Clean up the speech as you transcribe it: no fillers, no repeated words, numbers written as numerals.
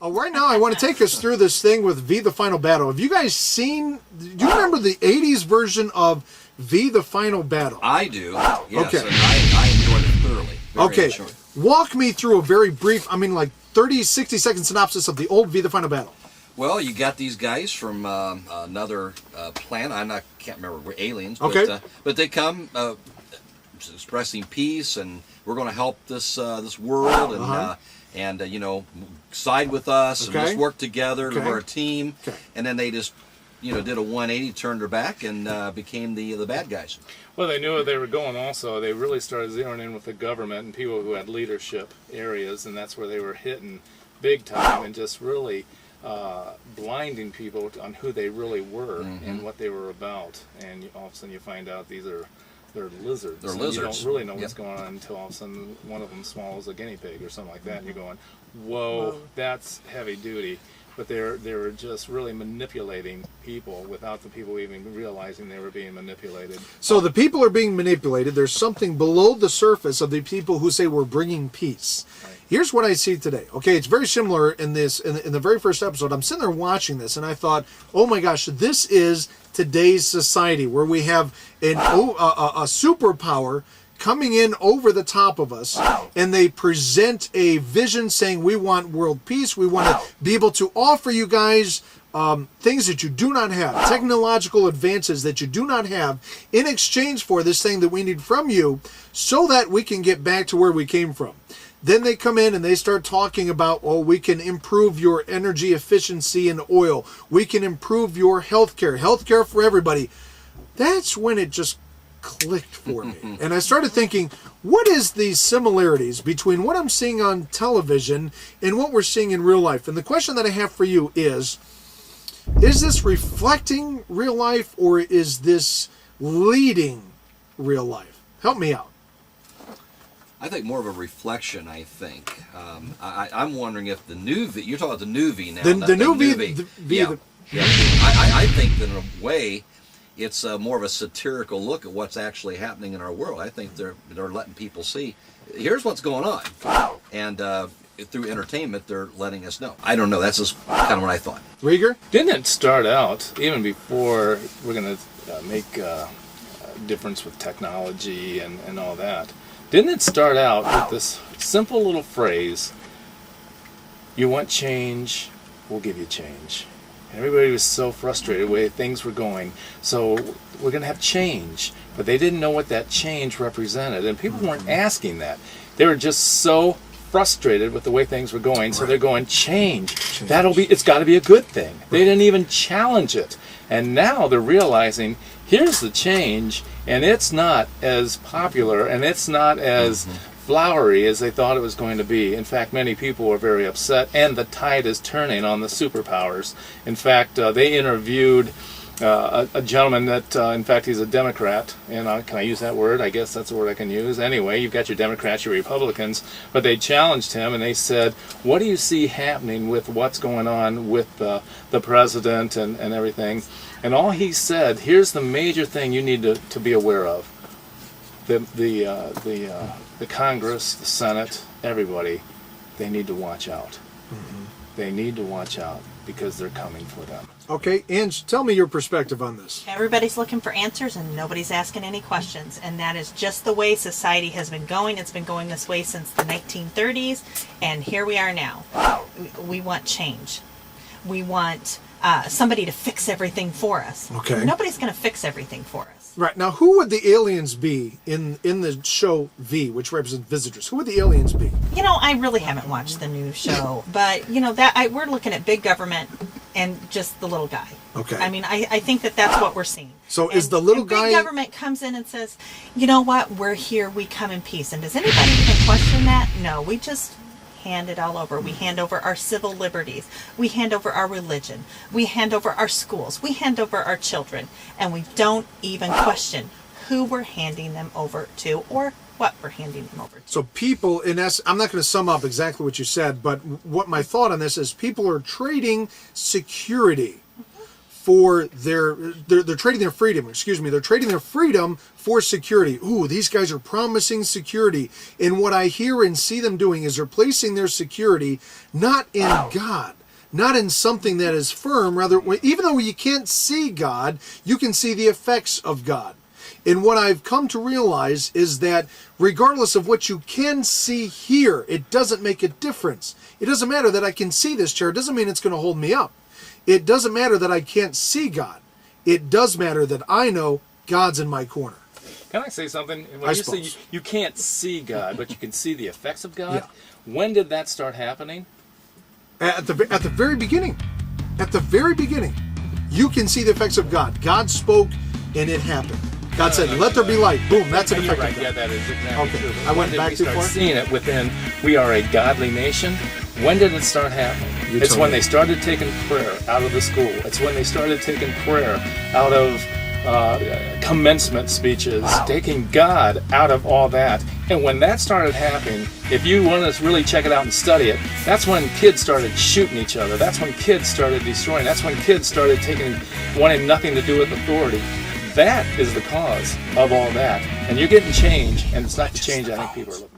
Right now, I want to take us through this thing with V the Final Battle. Have you guys seen, do you remember the 80s version of V the Final Battle? I do, yes. Okay. And I enjoyed it thoroughly. Okay. Walk me through a very brief, 30, 60-second synopsis of the old V the Final Battle. Well, you got these guys from another planet. I can't remember, we're aliens. Okay. But they come expressing peace, and we're going to help this world, and side with us, and let's work together. We're a team. Okay. And then they just, did a 180, turned their back, and became the bad guys. Well, they knew where they were going also. They really started zeroing in with the government and people who had leadership areas, and that's where they were hitting big time and just really blinding people on who they really were and what they were about. And all of a sudden you find out they're lizards. They're lizards. You don't really know what's going on until all of a sudden one of them swallows a guinea pig or something like that, and you're going, whoa, that's heavy duty. But they were just really manipulating people without the people even realizing they were being manipulated. So the people are being manipulated. There's something below the surface of the people who say we're bringing peace. Right. Here's what I see today. Okay, it's very similar in this. In the very first episode, I'm sitting there watching this, and I thought, oh my gosh, this is today's society where we have a superpower coming in over the top of us, and they present a vision saying we want world peace, we want to be able to offer you guys things that you do not have, technological advances that you do not have, in exchange for this thing that we need from you so that we can get back to where we came from. Then they come in and they start talking about, we can improve your energy efficiency in oil, we can improve your healthcare for everybody. That's when it just clicked for me. And I started thinking, what is the similarities between what I'm seeing on television and what we're seeing in real life? And the question that I have for you is this reflecting real life, or is this leading real life? Help me out. I think more of a reflection, I think. I'm wondering if the new V, you're talking about the new V now. The new V. I think that in a way, it's more of a satirical look at what's actually happening in our world. I think they're letting people see, here's what's going on. And through entertainment, they're letting us know. I don't know. That's just kind of what I thought. Rieger? Didn't it start out, even before we're going to make a difference with technology and all that, didn't it start out with this simple little phrase, you want change, we'll give you change. Everybody was so frustrated the way things were going. So we're going to have change. But they didn't know what that change represented. And people weren't asking that. They were just so frustrated with the way things were going. So they're going, change. It's got to be a good thing. They didn't even challenge it. And now they're realizing, here's the change, and it's not as popular, and it's not as flowery as they thought it was going to be. In fact, many people were very upset, and the tide is turning on the superpowers. In fact, they interviewed a gentleman that, in fact, he's a Democrat, and can I use that word? I guess that's a word I can use. Anyway, you've got your Democrats, your Republicans, but they challenged him, and they said, what do you see happening with what's going on with the president and everything? And all he said, here's the major thing you need to be aware of. The Congress, the Senate, everybody, they need to watch out. They need to watch out because they're coming for them. Okay, Ange, tell me your perspective on this. Everybody's looking for answers and nobody's asking any questions. And that is just the way society has been going. It's been going this way since the 1930s. And here we are now. We want change. We want somebody to fix everything for us. Okay. Nobody's going to fix everything for us. Right. Now, who would the aliens be in the show V, which represents visitors? Who would the aliens be? I really haven't watched the new show, but, we're looking at big government and just the little guy. Okay. I mean, I think that's what we're seeing. So is the little guy... Big government comes in and says, you know what, we're here, we come in peace. And does anybody even question that? No, we just hand it all over. We hand over our civil liberties. We hand over our religion. We hand over our schools. We hand over our children. And we don't even question who we're handing them over to or what we're handing them over to. So people, in essence, I'm not going to sum up exactly what you said, but what my thought on this is people are trading security for they're trading their freedom. Excuse me, they're trading their freedom for security. Ooh, these guys are promising security, and what I hear and see them doing is they're placing their security not in God, not in something that is firm. Rather, even though you can't see God, you can see the effects of God. And what I've come to realize is that regardless of what you can see here, it doesn't make a difference. It doesn't matter that I can see this chair. It doesn't mean it's going to hold me up. It doesn't matter that I can't see God. It does matter that I know God's in my corner. Can I say something? When I you say suppose. you can't see God, but you can see the effects of God, Yeah. when did that start happening? At the very beginning. At the very beginning. You can see the effects of God. God spoke and it happened. God said, let there be light. Boom, that's an You're effect right. of God. Yeah, that is exactly Okay. true. I went When did back we too start far? seeing it within, we are a godly nation. When did it start happening? You It's tell when me. they started taking prayer out of the school. It's when they started taking prayer out of commencement speeches, taking God out of all that. And when that started happening, if you want to really check it out and study it, that's when kids started shooting each other. That's when kids started destroying. That's when kids started wanting nothing to do with authority. That is the cause of all that. And you're getting change, and it's not the change I think people are looking for.